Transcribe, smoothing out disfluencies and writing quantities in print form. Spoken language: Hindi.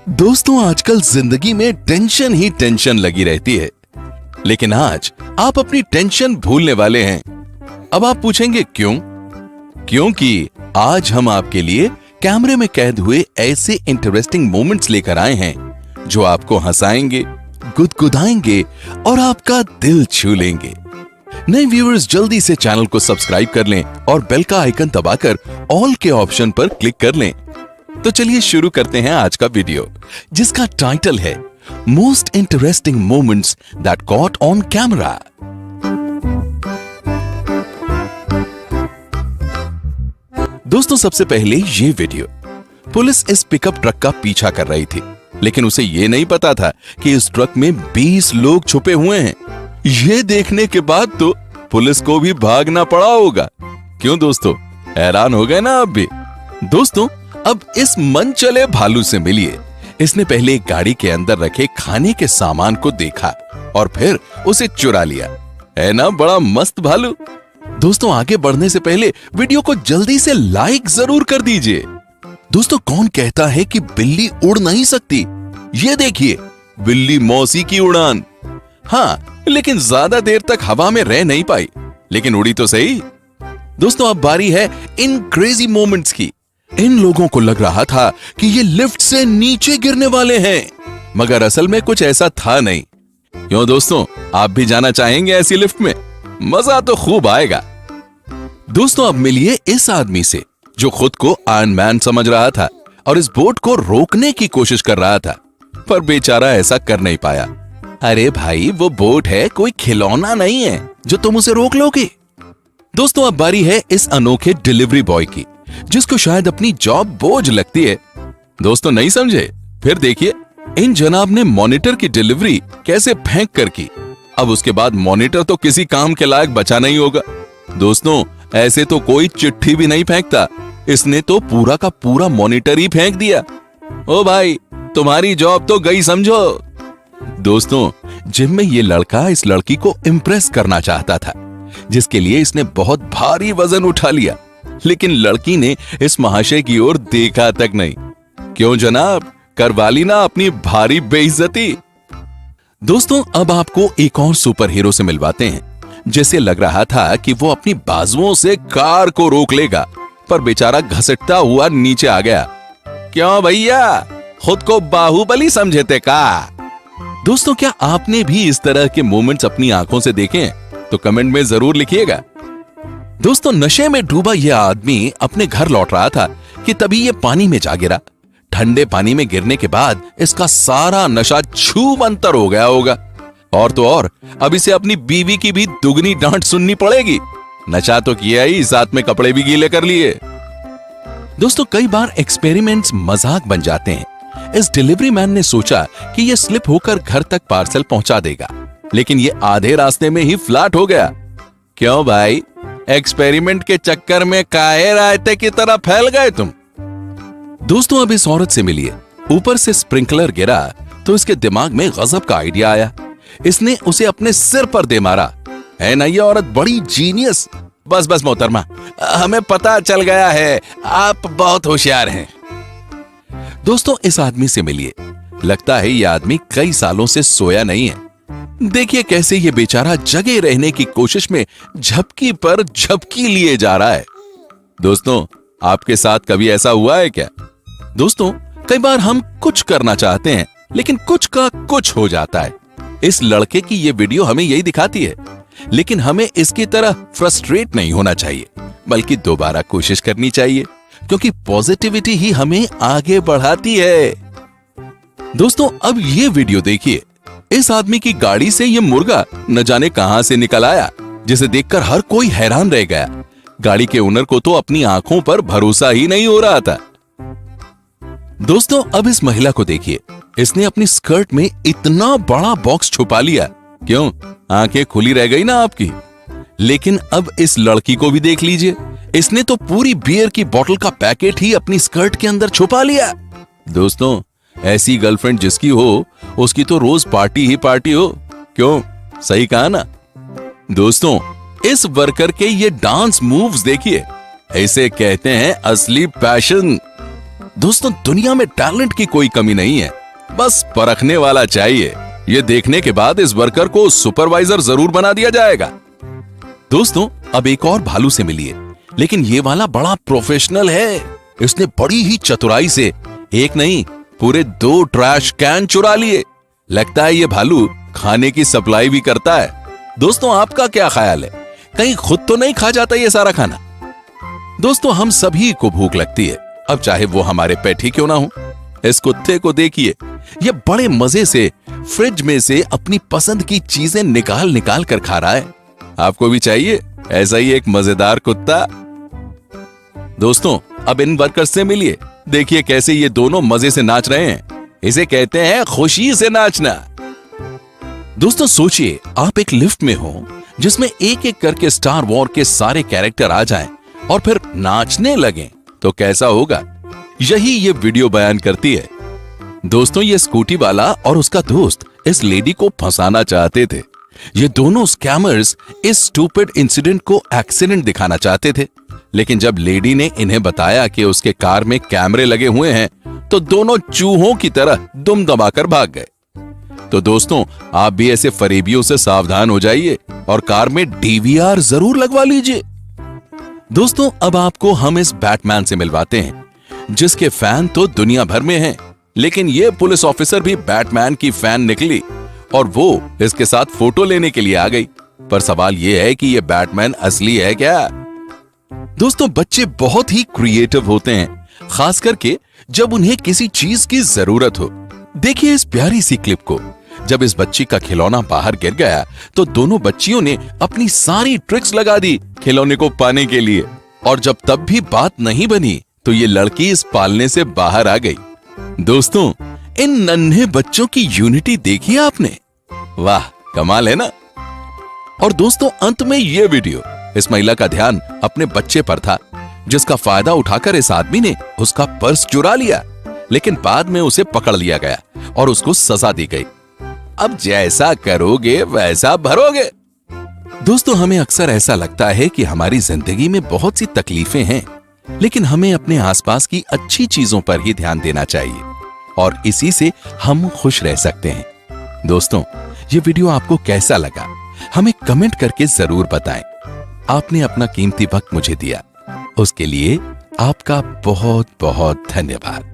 दोस्तों, आजकल जिंदगी में टेंशन ही टेंशन लगी रहती है, लेकिन आज आप अपनी टेंशन भूलने वाले हैं। अब आप पूछेंगे क्यों? क्योंकि आज हम आपके लिए कैमरे में कैद हुए ऐसे इंटरेस्टिंग मोमेंट्स लेकर आए हैं जो आपको हंसाएंगे, गुदगुदाएंगे और आपका दिल छू लेंगे। नए व्यूअर्स जल्दी से चैनल को सब्सक्राइब कर लें और बेल का आइकन दबाकर ऑल के ऑप्शन पर क्लिक कर लें। तो चलिए शुरू करते हैं आज का वीडियो, जिसका टाइटल है most interesting moments that caught on camera. दोस्तों, सबसे पहले ये वीडियो। पुलिस इस पिकअप ट्रक का पीछा कर रही थी, लेकिन उसे ये नहीं पता था कि इस ट्रक में 20 लोग छुपे हुए हैं। ये देखने के बाद तो पुलिस को भी भागना पड़ा होगा। क्यों दोस्तों, हैरान हो गए ना आप भी? दोस्तों, अब इस मन चले भालू से मिलिए। इसने पहले एक गाड़ी के अंदर रखे खाने के सामान को देखा और फिर उसे चुरा लिया। है ना बड़ा मस्त भालू? दोस्तों, आगे बढ़ने से पहले वीडियो को जल्दी से लाइक जरूर कर दीजिए। दोस्तों, कौन कहता है कि बिल्ली उड़ नहीं सकती? ये देखिए, बिल्ली मौसी की उड़ान। हाँ, लेकिन ज्यादा देर तक हवा में रह नहीं पाई, लेकिन उड़ी तो सही। दोस्तों, अब बारी है इन क्रेजी मोमेंट्स की। इन लोगों को लग रहा था कि ये लिफ्ट से नीचे गिरने वाले हैं, मगर असल में कुछ ऐसा था नहीं। क्यों दोस्तों, आप भी जाना चाहेंगे ऐसी लिफ्ट में? मजा तो खूब आएगा। दोस्तों, अब मिलिए इस आदमी से जो खुद को आयरन मैन समझ रहा था और इस बोट को रोकने की कोशिश कर रहा था, पर बेचारा ऐसा कर नहीं पाया। अरे भाई, वो बोट है, कोई खिलौना नहीं है जो तुम उसे रोक लोगे। दोस्तों, अब बारी है इस अनोखे डिलीवरी बॉय की, जिसको शायद अपनी जॉब बोझ लगती है। दोस्तों, नहीं समझे? फिर देखिए, इन जनाब ने मॉनिटर की डिलीवरी कैसे फेंक कर की। अब उसके बाद मॉनिटर तो किसी काम के लायक बचा नहीं होगा। दोस्तों, ऐसे तो कोई चिट्ठी भी नहीं फेंकता, इसने तो पूरा का पूरा मॉनिटर ही फेंक दिया। ओ भाई, तुम्हारी जॉब तो गई समझो। दोस्तों, जिम में ये लड़का इस लड़की को इम्प्रेस करना चाहता था, जिसके लिए इसने बहुत भारी वजन उठा लिया, लेकिन लड़की ने इस महाशय की ओर देखा तक नहीं। क्यों जनाब, करवा ली ना अपनी भारी बेइज्जती। दोस्तों, अब आपको एक और सुपर हीरो से मिलवाते हैं, जैसे लग रहा था कि वो अपनी बाजुओं से कार को रोक लेगा, पर बेचारा घसटता हुआ नीचे आ गया। क्यों भैया, खुद को बाहुबली समझे थे का? दोस्तों, क्या आपने भी इस तरह के मोमेंट्स अपनी आंखों से देखे हैं? तो कमेंट में जरूर लिखिएगा। दोस्तों, नशे में डूबा यह आदमी अपने घर लौट रहा था कि तभी यह पानी में जा गिरा। ठंडे पानी में गिरने के बाद इसका सारा नशा छूमंतर हो गया होगा। और तो और, अब इसे अपनी बीवी की भी दुगनी डांट सुननी पड़ेगी। नशा तो किया ही, साथ में कपड़े भी गीले कर लिए। दोस्तों, कई बार एक्सपेरिमेंट्स मजाक बन जाते हैं। इस डिलीवरी मैन ने सोचा कि यह स्लिप होकर घर तक पार्सल पहुंचा देगा, लेकिन यह आधे रास्ते में ही फ्लैट हो गया। क्यों भाई, एक्सपेरिमेंट के चक्कर में काहे रायते की तरह फैल गए तुम? दोस्तों, अब इस औरत से मिलिए। ऊपर से स्प्रिंकलर गिरा तो इसके दिमाग में गजब का आइडिया आया। इसने उसे अपने सिर पर दे मारा। है ना ये औरत बड़ी जीनियस? बस बस मोहतरमा, हमें पता चल गया है, आप बहुत होशियार हैं। दोस्तों, इस आदमी से मिलिए। लगता है यह आदमी कई सालों से सोया नहीं है। देखिए कैसे ये बेचारा जगे रहने की कोशिश में झपकी पर झपकी लिए जा रहा है। दोस्तों, आपके साथ कभी ऐसा हुआ है क्या? दोस्तों, कई बार हम कुछ करना चाहते हैं, लेकिन कुछ का कुछ हो जाता है। इस लड़के की ये वीडियो हमें यही दिखाती है, लेकिन हमें इसकी तरह फ्रस्ट्रेट नहीं होना चाहिए, बल्कि दोबारा कोशिश करनी चाहिए, क्योंकि पॉजिटिविटी ही हमें आगे बढ़ाती है। दोस्तों, अब ये वीडियो देखिए। इस आदमी की गाड़ी से ये मुर्गा न जाने कहां से निकल आया, जिसे देखकर हर कोई हैरान रह गया। गाड़ी के ओनर को तो अपनी आंखों पर भरोसा ही नहीं हो रहा था। दोस्तों, अब इस महिला को देखिए। इसने अपनी स्कर्ट में इतना बड़ा बॉक्स छुपा लिया। क्यों, आंखें खुली रह गई ना आपकी? लेकिन अब इस लड़की को भी देख लीजिए। इसने तो पूरी बियर की बोतल का पैकेट ही अपनी स्कर्ट के अंदर छुपा लिया। दोस्तों, ऐसी गर्लफ्रेंड जिसकी हो, उसकी तो रोज पार्टी ही पार्टी हो। क्यों, सही कहा ना? दोस्तों, इस वर्कर के ये डांस मूव्स देखिए। इसे कहते हैं असली पैशन। दोस्तों दुनिया में टैलेंट की कोई कमी नहीं है, बस परखने वाला चाहिए। ये देखने के बाद इस वर्कर को सुपरवाइजर जरूर बना दिया जाएगा। दोस्तों अब एक और भालू से मिलिए, लेकिन ये वाला बड़ा प्रोफेशनल है। इसने बड़ी ही चतुराई से एक नहीं पूरे 2 ट्रैश कैन चुरा लिए। लगता है ये भालू खाने की सप्लाई भी करता है। दोस्तों आपका क्या ख्याल है, कहीं खुद तो नहीं खा जाता ये सारा खाना? दोस्तों हम सभी को भूख लगती है, अब चाहे वो हमारे पेट ही क्यों ना हो। इस कुत्ते को देखिए, ये बड़े मजे से फ्रिज में से अपनी पसंद की चीजें निकाल निकाल कर खा रहा है। आपको भी चाहिए ऐसा ही एक मजेदार कुत्ता? दोस्तों अब इन वर्कर्स से मिलिए, देखिए कैसे ये दोनों मजे से नाच रहे हैं। इसे कहते हैं खुशी से नाचना। दोस्तों सोचिए आप एक लिफ्ट में हो जिसमें एक एक करके स्टार वॉर के सारे कैरेक्टर आ जाएं और फिर नाचने लगें, तो कैसा होगा? यही ये वीडियो बयान करती है। दोस्तों ये स्कूटी वाला और उसका दोस्त इस लेडी को फंसाना चाहते थे। ये दोनों स्कैमर्स इस स्टूपिड इंसिडेंट को एक्सीडेंट दिखाना चाहते थे, लेकिन जब लेडी ने इन्हें बताया कि उसके कार में कैमरे लगे हुए हैं, तो दोनों चूहों की तरह दुम दबाकर भाग गए। तो दोस्तों आप भी ऐसे फरेबियों से सावधान हो जाइए और कार में डीवीआर जरूर लगवा लीजिए। दोस्तों अब आपको हम इस बैटमैन से मिलवाते हैं, जिसके फैन तो दुनिया भर में हैं, लेकिन ये पुलिस ऑफिसर भी बैटमैन की फैन निकली और वो इसके साथ फोटो लेने के लिए आ गई। पर सवाल ये है कि ये बैटमैन असली है क्या? दोस्तों बच्चे बहुत ही क्रिएटिव होते हैं, खास करके जब उन्हें किसी चीज की जरूरत हो। देखिए इस प्यारी सी क्लिप को। जब इस बच्ची का खिलौना बाहर गिर गया तो दोनों बच्चियों ने अपनी सारी ट्रिक्स लगा दी खिलौने को पाने के लिए, और जब तब भी बात नहीं बनी तो ये लड़की इस पालने से बाहर आ गई। दोस्तों इन नन्हे बच्चों की यूनिटी देखी आपने? वाह कमाल है ना। और दोस्तों अंत में ये वीडियो इस महिला का ध्यान अपने बच्चे पर था, जिसका फायदा उठाकर इस आदमी ने उसका पर्स चुरा लिया, लेकिन बाद में उसे पकड़ लिया गया और उसको सजा दी गई। अब जैसा करोगे वैसा भरोगे। दोस्तों हमें अक्सर ऐसा लगता है कि हमारी जिंदगी में बहुत सी तकलीफें हैं, लेकिन हमें अपने आसपास की अच्छी चीजों पर ही ध्यान देना चाहिए और इसी से हम खुश रह सकते हैं। दोस्तों ये वीडियो आपको कैसा लगा हमें कमेंट करके जरूर बताएं। आपने अपना कीमती वक्त मुझे दिया, उसके लिए आपका बहुत बहुत धन्यवाद।